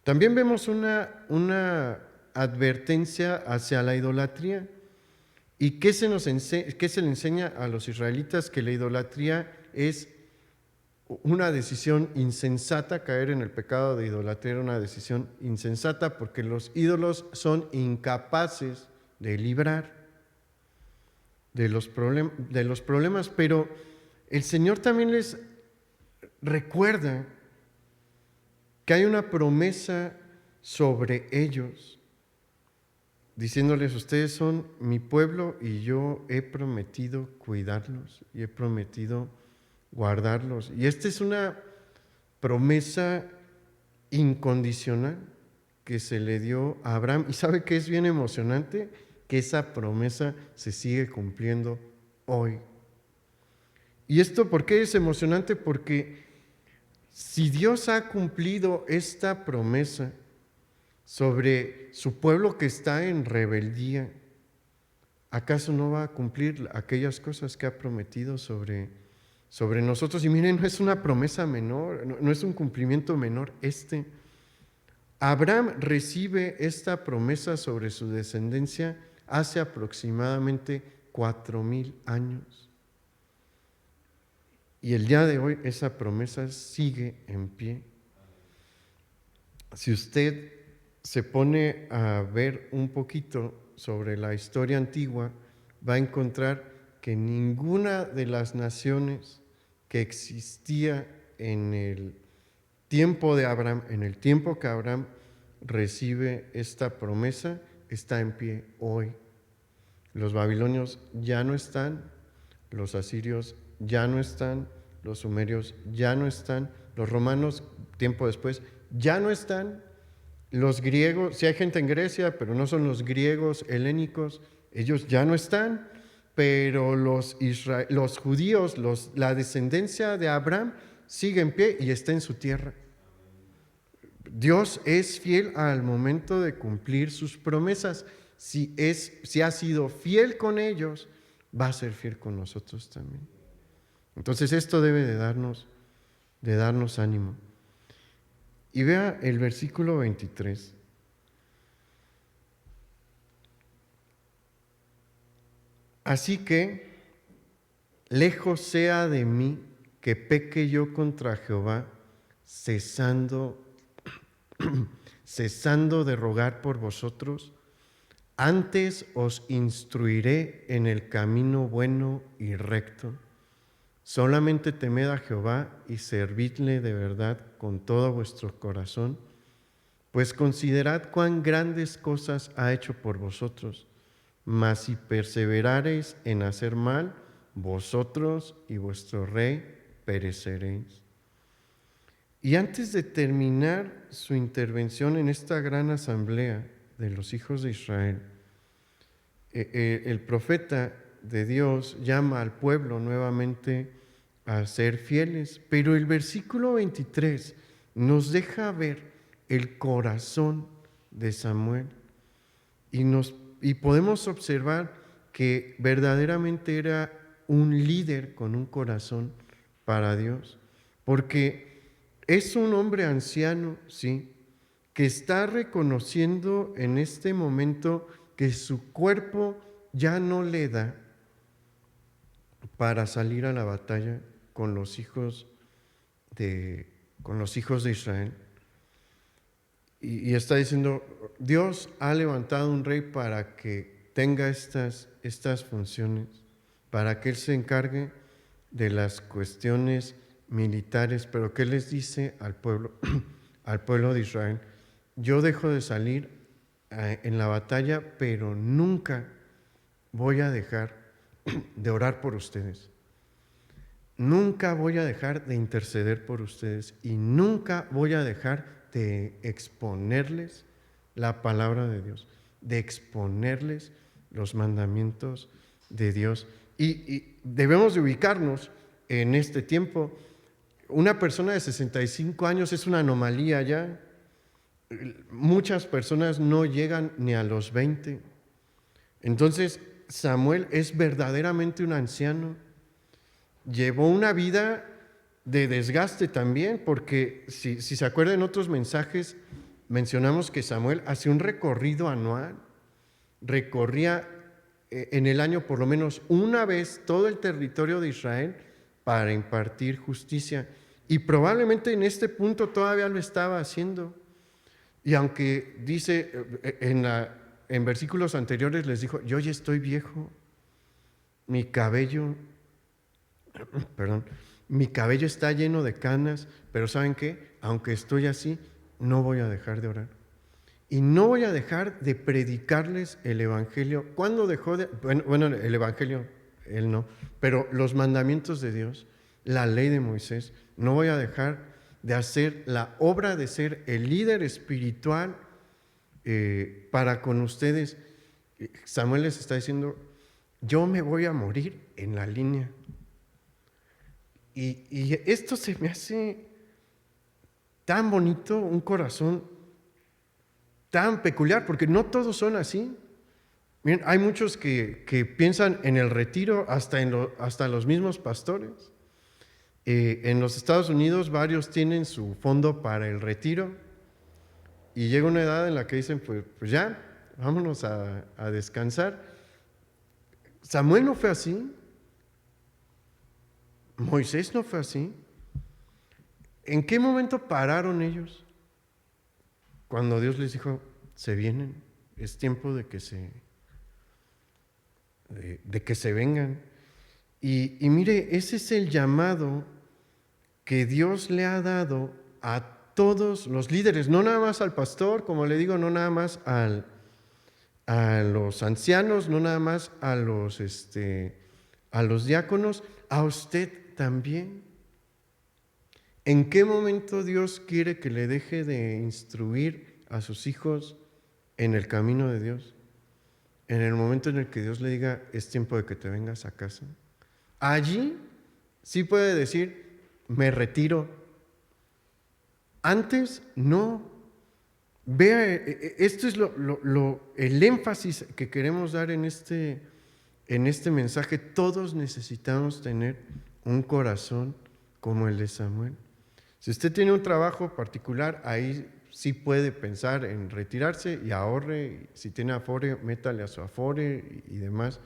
Speaker 1: También vemos una advertencia hacia la idolatría. ¿Y qué se le enseña a los israelitas? Que la idolatría es una decisión insensata. Caer en el pecado de idolatría era una decisión insensata, porque los ídolos son incapaces de librar de los problemas, pero el Señor también les recuerda que hay una promesa sobre ellos, diciéndoles: ustedes son mi pueblo y yo he prometido cuidarlos y he prometido guardarlos. Y esta es una promesa incondicional que se le dio a Abraham. ¿Y sabe qué es bien emocionante? Que esa promesa se sigue cumpliendo hoy. ¿Y esto por qué es emocionante? Porque Si Dios ha cumplido esta promesa sobre su pueblo que está en rebeldía, ¿acaso no va a cumplir aquellas cosas que ha prometido sobre nosotros? Y miren, no es una promesa menor, no es un cumplimiento menor Abraham recibe esta promesa sobre su descendencia hace aproximadamente 4,000 años. Y el día de hoy esa promesa sigue en pie. Si usted se pone a ver un poquito sobre la historia antigua, va a encontrar que ninguna de las naciones que existía en el tiempo de Abraham, en el tiempo que Abraham recibe esta promesa, está en pie hoy. Los babilonios ya no están, los asirios ya no están, los sumerios ya no están, los romanos, tiempo después, ya no están, los griegos, sí hay gente en Grecia, pero no son los griegos helénicos, ellos ya no están, pero los judíos, la descendencia de Abraham sigue en pie y está en su tierra. Dios es fiel al momento de cumplir sus promesas. Si ha sido fiel con ellos, va a ser fiel con nosotros también. Entonces esto debe de darnos ánimo. Y vea el versículo 23. Así que, lejos sea de mí que peque yo contra Jehová, cesando de rogar por vosotros, antes os instruiré en el camino bueno y recto. Solamente temed a Jehová y servidle de verdad con todo vuestro corazón, pues considerad cuán grandes cosas ha hecho por vosotros. Mas si perseverareis en hacer mal, vosotros y vuestro rey pereceréis. Y antes de terminar su intervención en esta gran asamblea de los hijos de Israel, el profeta de Dios llama al pueblo nuevamente a ser fieles, pero el versículo 23 nos deja ver el corazón de Samuel y podemos observar que verdaderamente era un líder con un corazón para Dios, porque es un hombre anciano, sí, que está reconociendo en este momento que su cuerpo ya no le da para salir a la batalla con los hijos de Israel. Y está diciendo, Dios ha levantado un rey para que tenga estas funciones, para que Él se encargue de las cuestiones militares. Pero ¿qué les dice al pueblo, al pueblo de Israel? Yo dejo de salir en la batalla, pero nunca voy a dejar de orar por ustedes. Nunca voy a dejar de interceder por ustedes y nunca voy a dejar de exponerles la palabra de Dios, de exponerles los mandamientos de Dios. Y debemos de ubicarnos en este tiempo. Una persona de 65 años es una anomalía ya. Muchas personas no llegan ni a los 20. Entonces, Samuel es verdaderamente un anciano. Llevó una vida de desgaste también, porque si se acuerdan en otros mensajes, mencionamos que Samuel hacía un recorrido anual, recorría en el año por lo menos una vez todo el territorio de Israel para impartir justicia. Y probablemente en este punto todavía lo estaba haciendo. Y aunque dice en versículos anteriores les dijo, yo ya estoy viejo, mi cabello está lleno de canas, pero ¿saben qué? Aunque estoy así, no voy a dejar de orar. Y no voy a dejar de predicarles el Evangelio. ¿Cuándo dejó de...? Bueno, el Evangelio, él no, pero los mandamientos de Dios, la ley de Moisés, no voy a dejar de hacer la obra de ser el líder espiritual para con ustedes. Samuel les está diciendo, yo me voy a morir en la línea. Y esto se me hace tan bonito, un corazón tan peculiar, porque no todos son así. Miren, hay muchos que piensan en el retiro, hasta los mismos pastores. En los Estados Unidos varios tienen su fondo para el retiro y llega una edad en la que dicen, pues ya, vámonos a descansar. Samuel no fue así, Moisés no fue así. ¿En qué momento pararon ellos? Cuando Dios les dijo, se vienen, es tiempo de que se vengan. Y mire, ese es el llamado que Dios le ha dado a todos los líderes, no nada más al pastor, como le digo, no nada más a los ancianos, no nada más a los diáconos, a usted también. ¿En qué momento Dios quiere que le deje de instruir a sus hijos en el camino de Dios? En el momento en el que Dios le diga, es tiempo de que te vengas a casa. Allí sí puede decir, me retiro. Antes no. Vea, esto es el énfasis que queremos dar en este mensaje. Todos necesitamos tener un corazón como el de Samuel. Si usted tiene un trabajo particular, ahí sí puede pensar en retirarse y ahorre. Si tiene Afore, métale a su Afore y demás.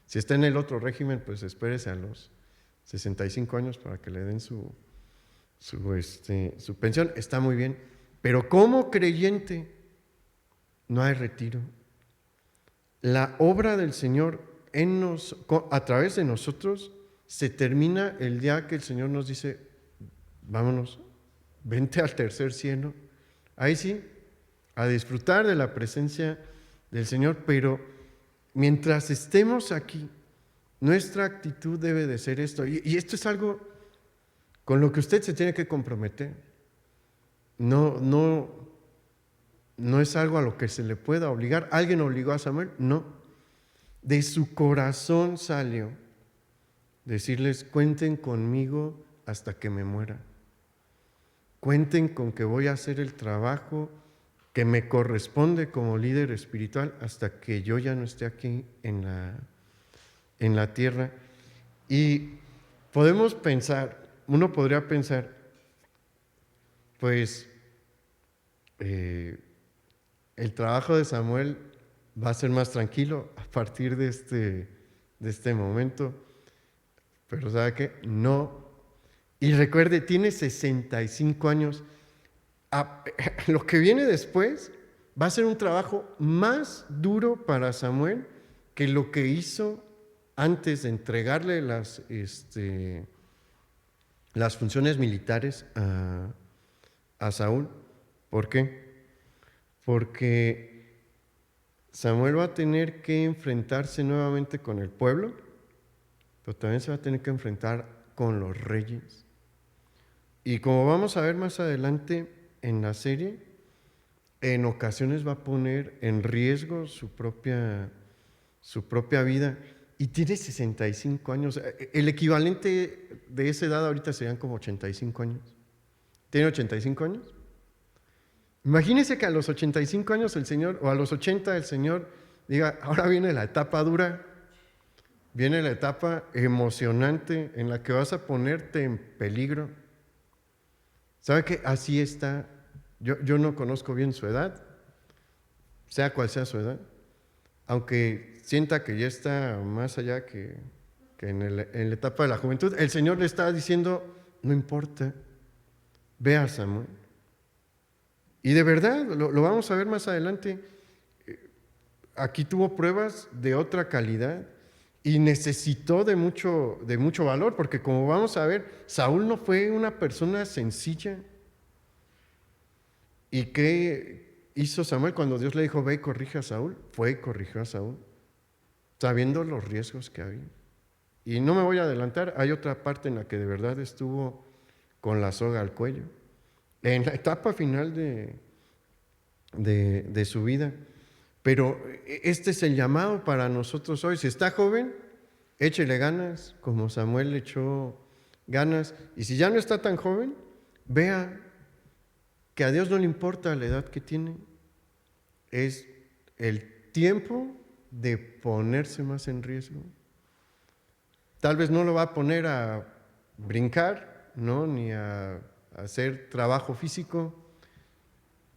Speaker 1: Si está en el otro régimen, pues espérese a los 65 años para que le den su pensión. Está muy bien. Pero como creyente, no hay retiro. La obra del Señor a través de nosotros se termina el día que el Señor nos dice, vámonos, vente al tercer cielo. Ahí sí, a disfrutar de la presencia del Señor, pero mientras estemos aquí, nuestra actitud debe de ser esto. Y esto es algo con lo que usted se tiene que comprometer. No es algo a lo que se le pueda obligar. ¿Alguien obligó a Samuel? No. De su corazón salió decirles, cuenten conmigo hasta que me muera. Cuenten con que voy a hacer el trabajo que me corresponde como líder espiritual hasta que yo ya no esté aquí en la tierra. Y uno podría pensar, pues el trabajo de Samuel va a ser más tranquilo a partir de este momento, pero ¿sabe qué? No. Y recuerde, tiene 65 años. Lo que viene después va a ser un trabajo más duro para Samuel que lo que hizo antes de entregarle las funciones militares a Saúl. ¿Por qué? Porque Samuel va a tener que enfrentarse nuevamente con el pueblo, pero también se va a tener que enfrentar con los reyes. Y como vamos a ver más adelante en la serie, en ocasiones va a poner en riesgo su propia vida. Y tiene 65 años. El equivalente de esa edad ahorita serían como 85 años. ¿Tiene 85 años? Imagínese que a los 85 años el Señor, o a los 80 el Señor diga, ahora viene la etapa dura, viene la etapa emocionante en la que vas a ponerte en peligro. ¿Sabe qué? Así está. Yo no conozco bien su edad, sea cual sea su edad, aunque sienta que ya está más allá que en la etapa de la juventud. El Señor le está diciendo, no importa, ve a Samuel. Y de verdad, lo vamos a ver más adelante. Aquí tuvo pruebas de otra calidad y necesitó de mucho valor, porque como vamos a ver, Saúl no fue una persona sencilla. ¿Y qué hizo Samuel cuando Dios le dijo, ve y corrige a Saúl? Fue y corrigió a Saúl, sabiendo los riesgos que había. Y no me voy a adelantar, hay otra parte en la que de verdad estuvo con la soga al cuello, en la etapa final de su vida. Pero este es el llamado para nosotros hoy. Si está joven, échele ganas, como Samuel le echó ganas. Y si ya no está tan joven, vea que a Dios no le importa la edad que tiene, es el tiempo de ponerse más en riesgo. Tal vez no lo va a poner a brincar, ¿no? Ni a hacer trabajo físico,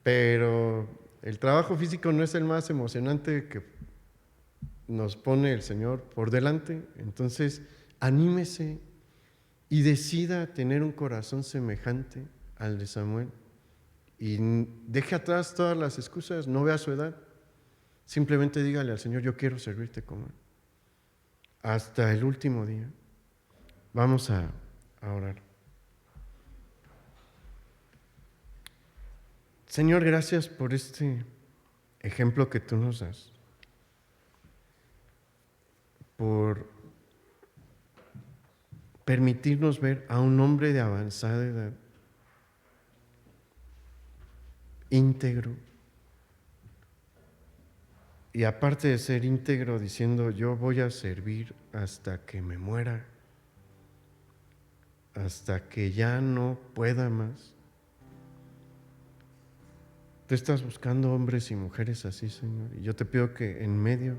Speaker 1: pero el trabajo físico no es el más emocionante que nos pone el Señor por delante. Entonces, anímese y decida tener un corazón semejante al de Samuel. Y deje atrás todas las excusas, no vea su edad. Simplemente dígale al Señor, yo quiero servirte como Él. Hasta el último día. Vamos a orar. Señor, gracias por este ejemplo que tú nos das. Por permitirnos ver a un hombre de avanzada edad, íntegro, y aparte de ser íntegro, diciendo yo voy a servir hasta que me muera, hasta que ya no pueda más. Tú estás buscando hombres y mujeres así, Señor, y yo te pido que en medio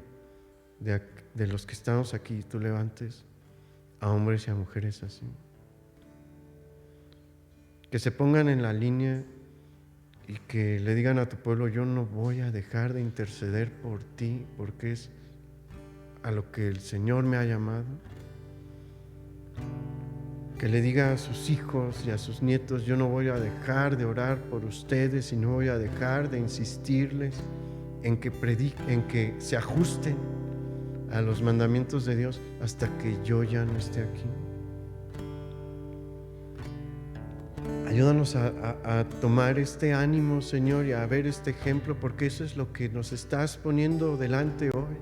Speaker 1: de los que estamos aquí, tú levantes a hombres y a mujeres así, que se pongan en la línea y que le digan a tu pueblo, yo no voy a dejar de interceder por ti, porque es a lo que el Señor me ha llamado. Que le diga a sus hijos y a sus nietos, yo no voy a dejar de orar por ustedes y no voy a dejar de insistirles en que se ajusten a los mandamientos de Dios hasta que yo ya no esté aquí. Ayúdanos a tomar este ánimo, Señor, y a ver este ejemplo, porque eso es lo que nos estás poniendo delante hoy.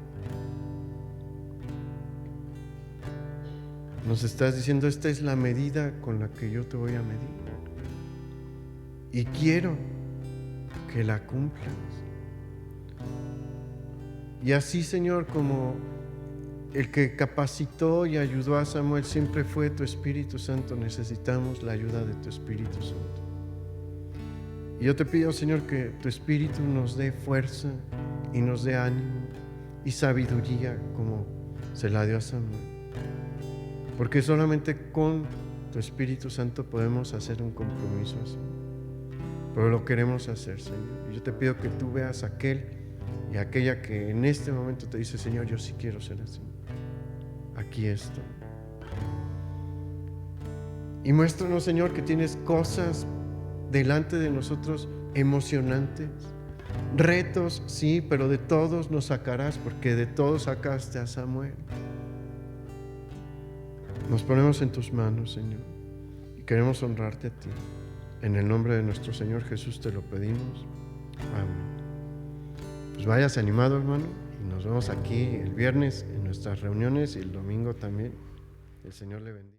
Speaker 1: Nos estás diciendo, esta es la medida con la que yo te voy a medir. Y quiero que la cumplas. Y así, Señor, como el que capacitó y ayudó a Samuel siempre fue tu Espíritu Santo, necesitamos la ayuda de tu Espíritu Santo. Y yo te pido, Señor, que tu Espíritu nos dé fuerza y nos dé ánimo y sabiduría como se la dio a Samuel. Porque solamente con tu Espíritu Santo podemos hacer un compromiso así. Pero lo queremos hacer, Señor. Y yo te pido que tú veas a aquel y aquella que en este momento te dice, Señor, yo sí quiero ser así. Aquí estoy. Y muéstranos, Señor, que tienes cosas delante de nosotros emocionantes. Retos, sí, pero de todos nos sacarás, porque de todos sacaste a Samuel. Nos ponemos en tus manos, Señor, y queremos honrarte a ti. En el nombre de nuestro Señor Jesús te lo pedimos. Amén. Pues vayas animado, hermano, y nos vemos aquí el viernes en nuestras reuniones y el domingo también. El Señor le bendiga.